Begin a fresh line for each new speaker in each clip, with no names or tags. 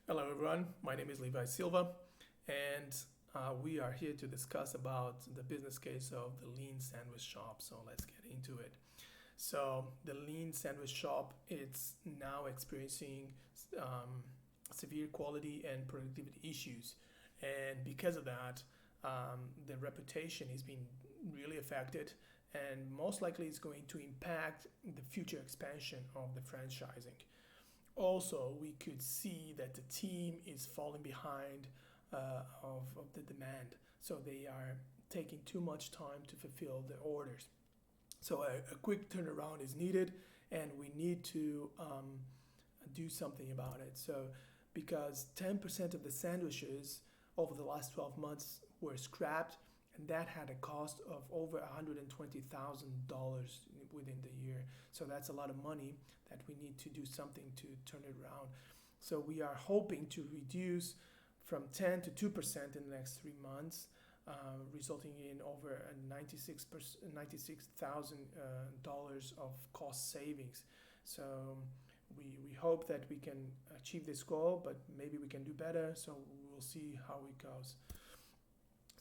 Hello everyone, my name is Levi Silva and we are here to discuss about the business case of the Lean Sandwich Shop. So let's get into it. So the Lean Sandwich Shop, it's now experiencing um, severe quality and productivity issues, and because of that, the reputation is being really affected, and most likely it's going to impact the future expansion of the franchising. Also, we could see that the team is falling behind of the demand. So they are taking too much time to fulfill the orders. So a quick turnaround is needed, and we need to do something about it. So because 10% of the sandwiches over the last 12 months were scrapped, and that had a cost of over $120,000 within the year. So that's a lot of money that we need to do something to turn it around. So we are hoping to reduce from 10 to 2% in the next 3 months, resulting in over a $96,000 of cost savings. So we hope that we can achieve this goal, but maybe we can do better. So we'll see how it goes.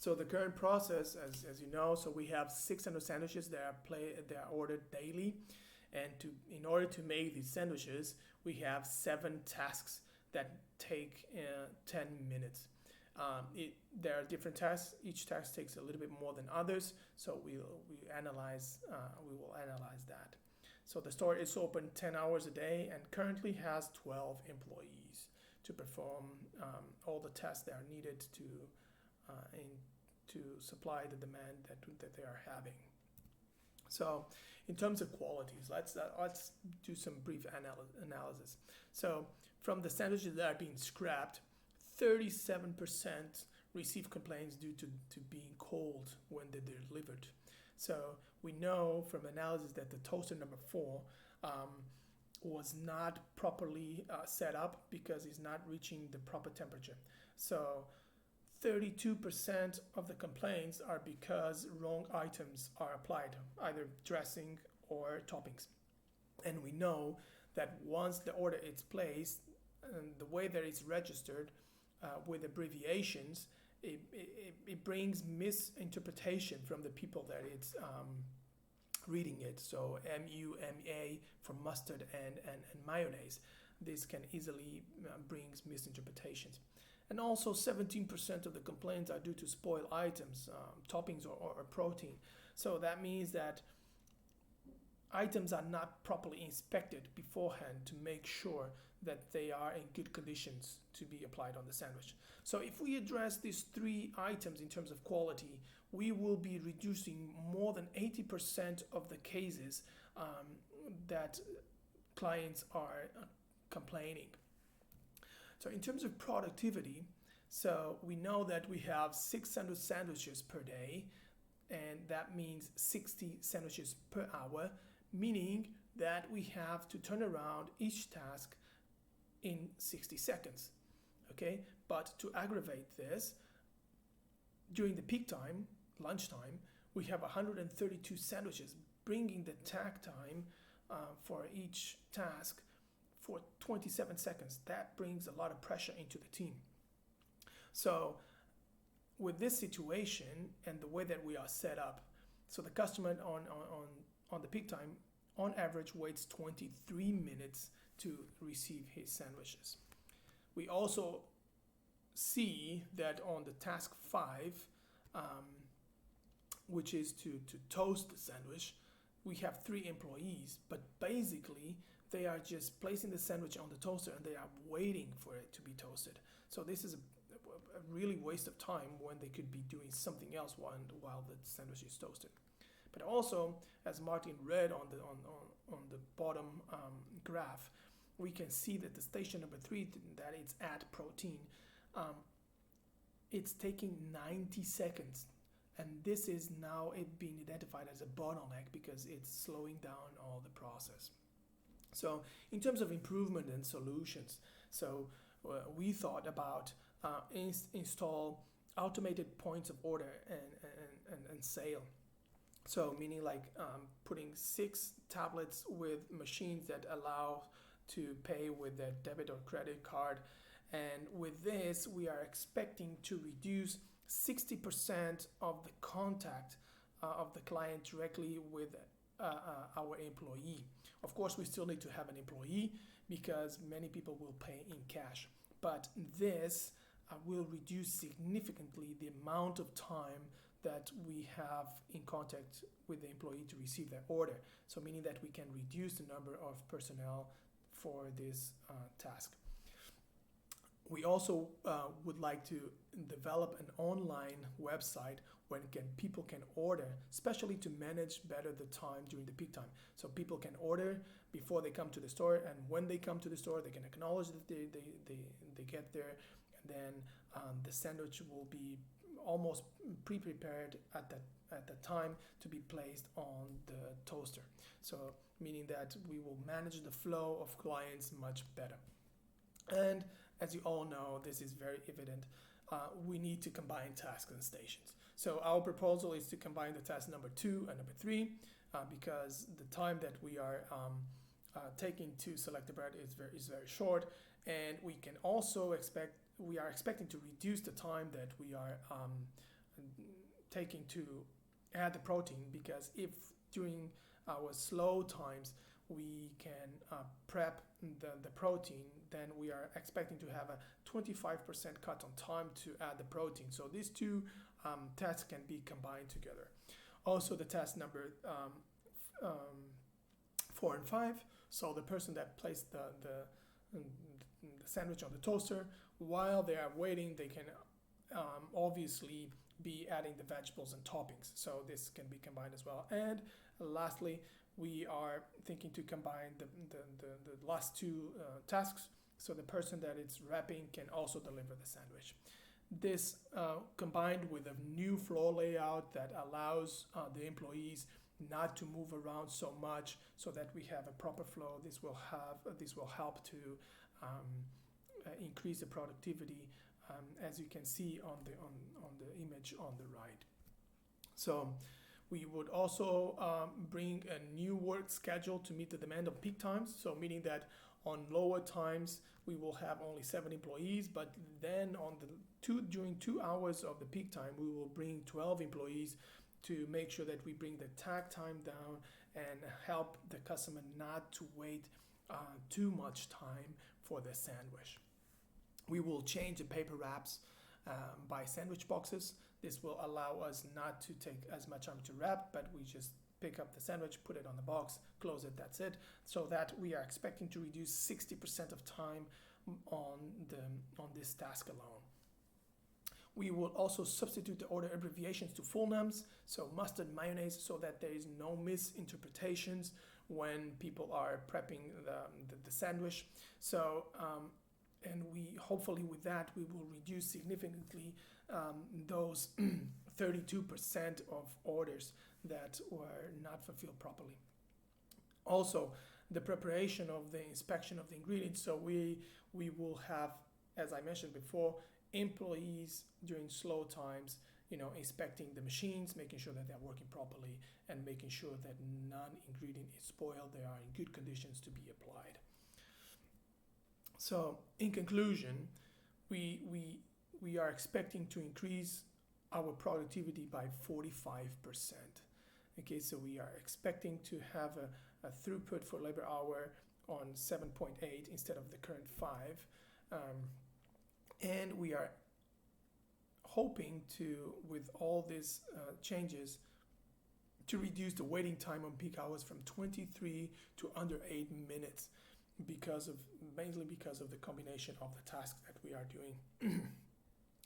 So the current process, as you know, so we have 600 sandwiches that are ordered daily, and in order to make these sandwiches, we have 7 tasks that take 10 minutes. There are different tasks. Each task takes a little bit more than others, so we will analyze that. So the store is open 10 hours a day and currently has 12 employees to perform all the tests that are needed to supply the demand that they are having. So in terms of qualities, let's do some brief analysis. So from the sandwiches that are being scrapped, 37% receive complaints due to being cold when they're delivered. So we know from analysis that the toaster number 4 was not properly set up because it's not reaching the proper temperature. So 32% of the complaints are because wrong items are applied, either dressing or toppings. And we know that once the order is placed, and the way that it's registered with abbreviations, it brings misinterpretation from the people that it's reading it. So MUMA for mustard and mayonnaise. This can easily brings misinterpretations. And also 17% of the complaints are due to spoiled items, toppings or protein. So that means that items are not properly inspected beforehand to make sure that they are in good conditions to be applied on the sandwich. So if we address these 3 items in terms of quality, we will be reducing more than 80% of the cases that clients are complaining. So in terms of productivity, so we know that we have 600 sandwiches per day, and that means 60 sandwiches per hour, meaning that we have to turn around each task in 60 seconds. Okay, but to aggravate this, during the peak time, lunchtime, we have 132 sandwiches, bringing the takt time for each task for 27 seconds. That brings a lot of pressure into the team. So with this situation and the way that we are set up, so the customer on the peak time on average waits 23 minutes to receive his sandwiches. We also see that on the task 5, which is to toast the sandwich, we have 3 employees, but basically they are just placing the sandwich on the toaster and they are waiting for it to be toasted. So this is a really waste of time when they could be doing something else while the sandwich is toasted. But also, as Martin read on the bottom graph, we can see that the station number 3, that it's at protein, it's taking 90 seconds. And this is now it being identified as a bottleneck because it's slowing down all the process. So in terms of improvement and solutions, so we thought about install automated points of order and sale. So meaning like putting 6 tablets with machines that allow to pay with their debit or credit card, And with this, we are expecting to reduce 60% of the contact of the client directly with our employee. Of course, we still need to have an employee because many people will pay in cash. But this will reduce significantly the amount of time that we have in contact with the employee to receive their order. So meaning that we can reduce the number of personnel for this task. We also would like to develop an online website where people can order, especially to manage better the time during the peak time. So people can order before they come to the store, and when they come to the store, they can acknowledge that they get there, and then the sandwich will be almost pre-prepared at the time to be placed on the toaster. So meaning that we will manage the flow of clients much better. And as you all know, this is very evident. We need to combine tasks and stations. So our proposal is to combine the task number 2 and number 3 because the time that we are taking to select the bread is very short, and we can also we are expecting to reduce the time that we are taking to add the protein, because if during our slow times we can prep the protein, then we are expecting to have a 25% cut on time to add the protein. So these two tasks can be combined together. Also the task number 4 and 5, so the person that placed the sandwich on the toaster, while they are waiting, they can obviously be adding the vegetables and toppings. So this can be combined as well. And lastly, we are thinking to combine the last two tasks, so the person that is wrapping can also deliver the sandwich. This combined with a new floor layout that allows the employees not to move around so much, so that we have a proper flow. This will help to increase the productivity, as you can see on the image on the right. So we would also bring a new work schedule to meet the demand of peak times. So meaning that on lower times we will have only 7 employees, but then during 2 hours of the peak time we will bring 12 employees to make sure that we bring the tag time down and help the customer not to wait too much time for the sandwich. We will change the paper wraps by sandwich boxes. This will allow us not to take as much time to wrap, but we just pick up the sandwich, put it on the box, close it, that's it. So that we are expecting to reduce 60% of time on this task alone. We will also substitute the order abbreviations to full names, so mustard, mayonnaise, so that there is no misinterpretations when people are prepping the sandwich. So and we hopefully with that we will reduce significantly those 32% of orders that were not fulfilled properly. Also, the preparation of the inspection of the ingredients. So we will have, as I mentioned before, employees during slow times, inspecting the machines, making sure that they're working properly, and making sure that non-ingredient is spoiled, they are in good conditions to be applied. So in conclusion, we are expecting to increase our productivity by 45%. Okay, so we are expecting to have a throughput for labor hour on 7.8 instead of the current 5. And we are hoping to, with all these changes, to reduce the waiting time on peak hours from 23 to under 8 minutes, mainly because of the combination of the tasks that we are doing.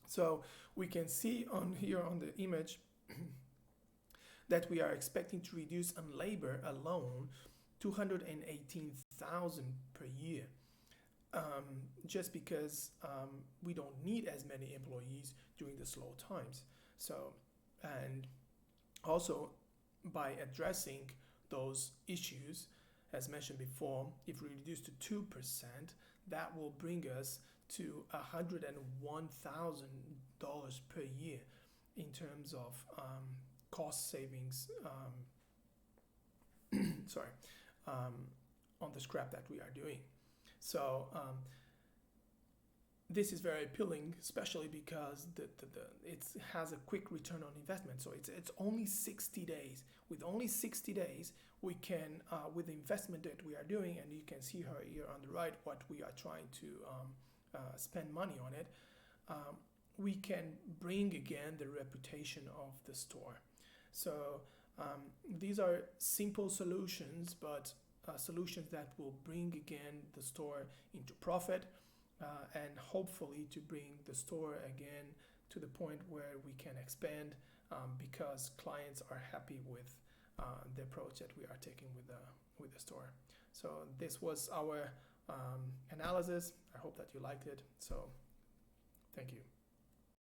So we can see here on the image that we are expecting to reduce on labor alone 218,000 per year, just because we don't need as many employees during the slow times. So, and also by addressing those issues, as mentioned before, if we reduce to 2%, that will bring us to $101,000 per year in terms of cost savings on the scrap that we are doing. So this is very appealing, especially because it has a quick return on investment. So it's only 60 days. With only 60 days, we can, with the investment that we are doing, and you can see here on the right what we are trying to spend money on it, we can bring again the reputation of the store. So these are simple solutions, but solutions that will bring again the store into profit, and hopefully to bring the store again to the point where we can expand, because clients are happy with the approach that we are taking with the store. So this was our analysis. I hope that you liked it. So thank you.